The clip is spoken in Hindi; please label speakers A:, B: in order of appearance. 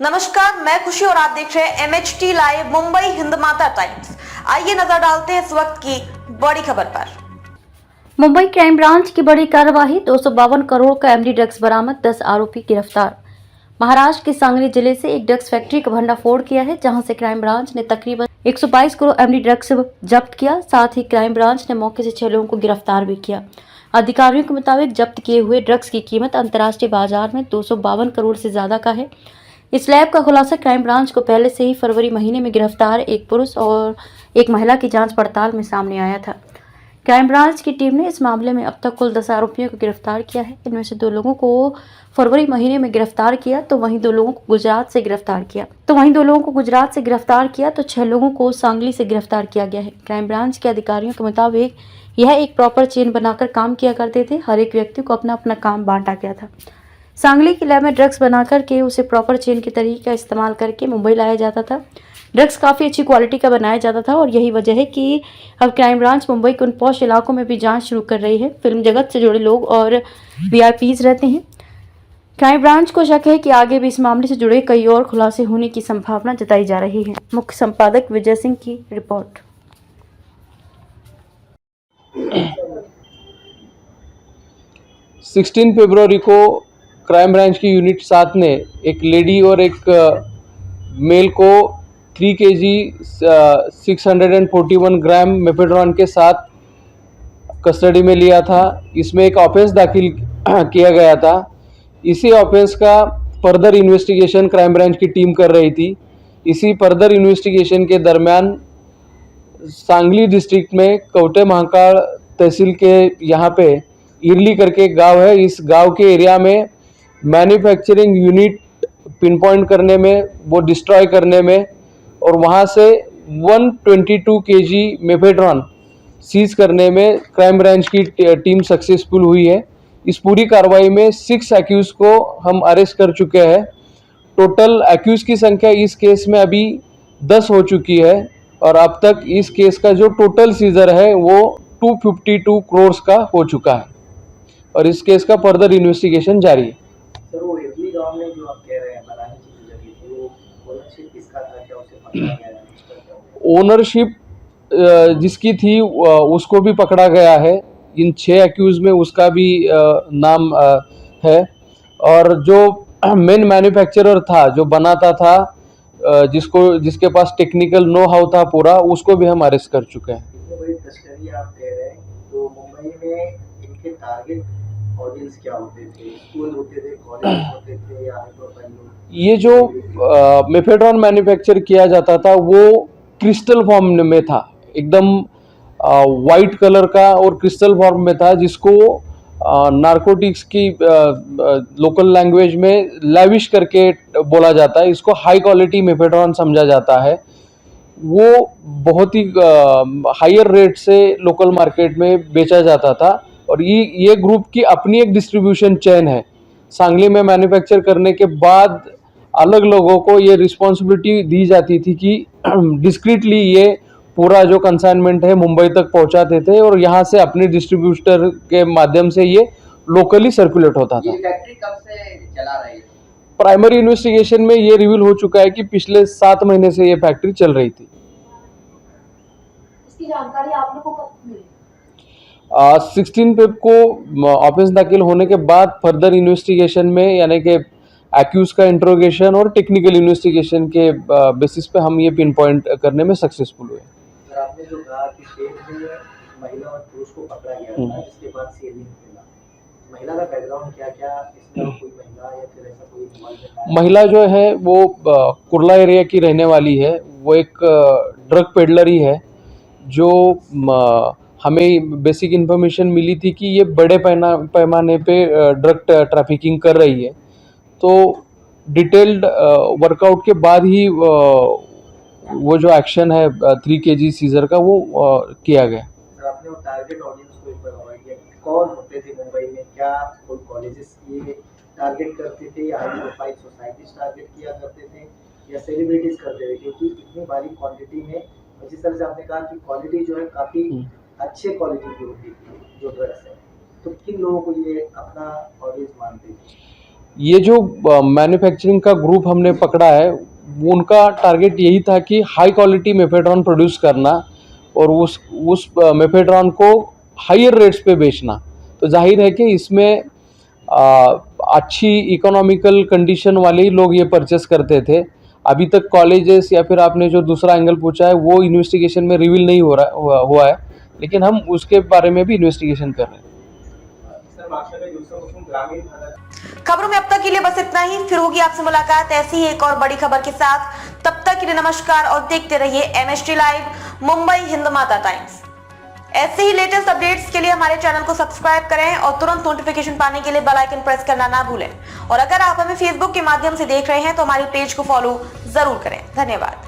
A: नमस्कार, मैं खुशी और आप देख रहे हैं MHT live Mumbai Hindmata times. आइए नजर डालते हैं इस वक्त की बड़ी खबर पर।
B: मुंबई क्राइम ब्रांच की बड़ी कार्यवाही, 252 करोड़ का एमडी ड्रग्स बरामद, 10 आरोपी गिरफ्तार। महाराष्ट्र के सांगली जिले से एक ड्रग्स फैक्ट्री का भंडाफोड़ किया है, जहां से क्राइम ब्रांच ने तकरीबन 122 करोड़ एमडी ड्रग्स जब्त किया। साथ ही क्राइम ब्रांच ने मौके से 6 लोगों को गिरफ्तार भी किया। अधिकारियों के मुताबिक जब्त किए हुए ड्रग्स की कीमत अंतर्राष्ट्रीय बाजार में 252 करोड़ से ज्यादा का है। इस लैब का खुलासा क्राइम ब्रांच को पहले से ही फरवरी महीने में गिरफ्तार एक पुरुष और एक महिला की जांच पड़ताल में सामने आया था। क्राइम ब्रांच की टीम ने इस मामले में अब तक कुल 10 आरोपियों को गिरफ्तार किया है। इनमें से 2 लोगों को फरवरी महीने में गिरफ्तार किया, तो वहीं 2 लोगों को गुजरात से गिरफ्तार किया, तो 6 लोगों को सांगली से गिरफ्तार किया गया है। क्राइम ब्रांच के अधिकारियों के मुताबिक यह एक प्रॉपर चेन बनाकर काम किया करते थे। हर एक व्यक्ति को अपना अपना काम बांटा गया था। सांगली की लैब में ड्रग्स बनाकर के उसे प्रॉपर चेन के तरीके का इस्तेमाल करके मुंबई लाया जाता था। ड्रग्स काफ़ी अच्छी क्वालिटी का बनाया जाता था और यही वजह है कि अब क्राइम ब्रांच मुंबई के उन पॉश इलाकों में भी जांच शुरू कर रही है। फिल्म जगत से जुड़े लोग और वीआईपीज रहते हैं। क्राइम ब्रांच को शक है कि आगे भी इस मामले से जुड़े कई और खुलासे होने की संभावना जताई जा रही है। मुख्य संपादक विजय सिंह की रिपोर्ट।
C: 16 फरवरी को क्राइम ब्रांच की यूनिट 7 ने एक लेडी और एक मेल को 3 kg 641 ग्राम मेफेड्रॉन के साथ कस्टडी में लिया था। इसमें एक ऑफेंस दाखिल किया गया था। इसी ऑफेंस का फर्दर इन्वेस्टिगेशन क्राइम ब्रांच की टीम कर रही थी। इसी फर्दर इन्वेस्टिगेशन के दरमियान सांगली डिस्ट्रिक्ट में कवटे महाकाल तहसील के यहाँ पे इरली करके एक गांव है। इस गांव के एरिया में मैन्युफैक्चरिंग यूनिट पिन पॉइंट करने में, वो डिस्ट्रॉय करने में और वहाँ से 122 kg मेफेड्रॉन सीज करने में क्राइम ब्रांच की टीम सक्सेसफुल हुई है। इस पूरी कार्रवाई में 6 एक्यूज को हम अरेस्ट कर चुके हैं। टोटल एक्यूज की संख्या इस केस में अभी 10 हो चुकी है और अब तक इस केस का जो टोटल सीजर है वो 252 करोड़ का हो चुका है और इस केस का फर्दर इन्वेस्टिगेशन जारी है।
D: सर, वो इरली गांव में जो आप कह रहे हैं बनाने की जगह थी, वो ओनरशिप किसका था? क्या उसे पकड़ा गया है?
C: ओनरशिप जिसकी थी उसको भी पकड़ा गया है। इन 6 एक्यूज में उसका भी नाम है और जो मेन मैन्युफैक्चरर था, जो बनाता था, जिसके पास टेक्निकल नो हाउ था पूरा, उसको भी हम अरेस्ट कर चुके हैं।
D: इतनी बड़ी तस्करी आप कह रहे हैं, तो मुंबई में इनके टारगेट ऑडियंस क्या होते थे? स्कूल होते थे, कॉलेज होते थे या
C: ये जो मेफेड्रॉन मैन्युफैक्चर किया जाता था वो क्रिस्टल फॉर्म में था, एकदम वाइट कलर का और क्रिस्टल फॉर्म में था, जिसको नारकोटिक्स की लोकल लैंग्वेज में लैविश करके बोला जाता है। इसको हाई क्वालिटी मेफेड्रॉन समझा जाता है। वो बहुत ही हायर रेट से लोकल मार्केट में बेचा जाता था और ये ग्रुप की अपनी एक डिस्ट्रीब्यूशन चेन है। सांगली में मैन्युफैक्चर करने के बाद अलग लोगों को ये रिस्पॉन्सिबिलिटी दी जाती थी कि डिस्क्रीटली ये पूरा जो कंसाइनमेंट है मुंबई तक पहुंचाते थे और यहाँ से अपने डिस्ट्रीब्यूटर के माध्यम से ये लोकली सर्कुलेट होता था।
D: ये फैक्ट्री कब से चला रही है?
C: प्राइमरी इन्वेस्टिगेशन में ये रिवील हो चुका है कि पिछले 7 महीने से ये फैक्ट्री चल रही थी।
A: इसकी जानकारी आप लोगों को कब मिली?
C: 16 फेब को ऑफेंस दाखिल होने के बाद फर्दर इन्वेस्टिगेशन में, यानी कि एक्यूज का इंट्रोगेशन और टेक्निकल इन्वेस्टिगेशन के बेसिस पे हम ये पिन पॉइंट करने में सक्सेसफुल हुए।
D: सर, आपने जो कहा कि शेड में महिला और पुरुष को पकड़ा गया था, जिसके बाद सीलिंग मिला, महिला का बैकग्राउंड क्या इसमें? कोई महिला या फिर ऐसा कोई सवाल?
C: महिला जो है वो कुर्ला एरिया की रहने वाली है। वो एक ड्रग पेडलर ही है। जो हमें बेसिक इन्फॉर्मेशन मिली थी कि ये बड़े पैमाने पे ड्रग ट्रैफिकिंग कर रही है, तो डिटेल्ड वर्कआउट के बाद ही वो जो एक्शन है 3 kg सीजर का वो किया गया।
D: सर, आपने वो टारगेट ऑडियंस को एक बार अवॉइड किया, कौन होते थे मुंबई में? क्या कोई कॉलेजेस ये टारगेट करते थे या हाई प्रोफाइल सोसाइटीज टारगेट किया करते थे या सेलिब्रिटीज करते थे? क्योंकि इतनी बड़ी क्वांटिटी में, जिस तरह से आपने कहा कि क्वालिटी जो है काफ़ी अच्छे क्वालिटी की होती थी जो ड्रग्स है, तो किन लोगों को ये अपना ऑडियंस मानते थे?
C: ये जो मैन्युफैक्चरिंग का ग्रुप हमने पकड़ा है, उनका टारगेट यही था कि हाई क्वालिटी मेफेड्रॉन प्रोड्यूस करना और उस मेफेड्रॉन को हायर रेट्स पे बेचना। तो जाहिर है कि इसमें अच्छी इकोनॉमिकल कंडीशन वाले ही लोग ये परचेस करते थे। अभी तक कॉलेजेस या फिर आपने जो दूसरा एंगल पूछा है वो इन्वेस्टिगेशन में रिवील नहीं हुआ है, लेकिन हम उसके बारे में भी इन्वेस्टिगेशन कर रहे हैं।
A: खबरों में अब तक के लिए बस इतना ही। फिर होगी आपसे मुलाकात ऐसी ही एक और बड़ी खबर के साथ। तब तक के लिए नमस्कार और देखते रहिए MHT live Mumbai Hindmata times. ऐसे ही लेटेस्ट अपडेट्स के लिए हमारे चैनल को सब्सक्राइब करें और तुरंत नोटिफिकेशन पाने के लिए बेल आइकन प्रेस करना ना भूलें। और अगर आप हमें फेसबुक के माध्यम से देख रहे हैं तो हमारे पेज को फॉलो जरूर करें। धन्यवाद।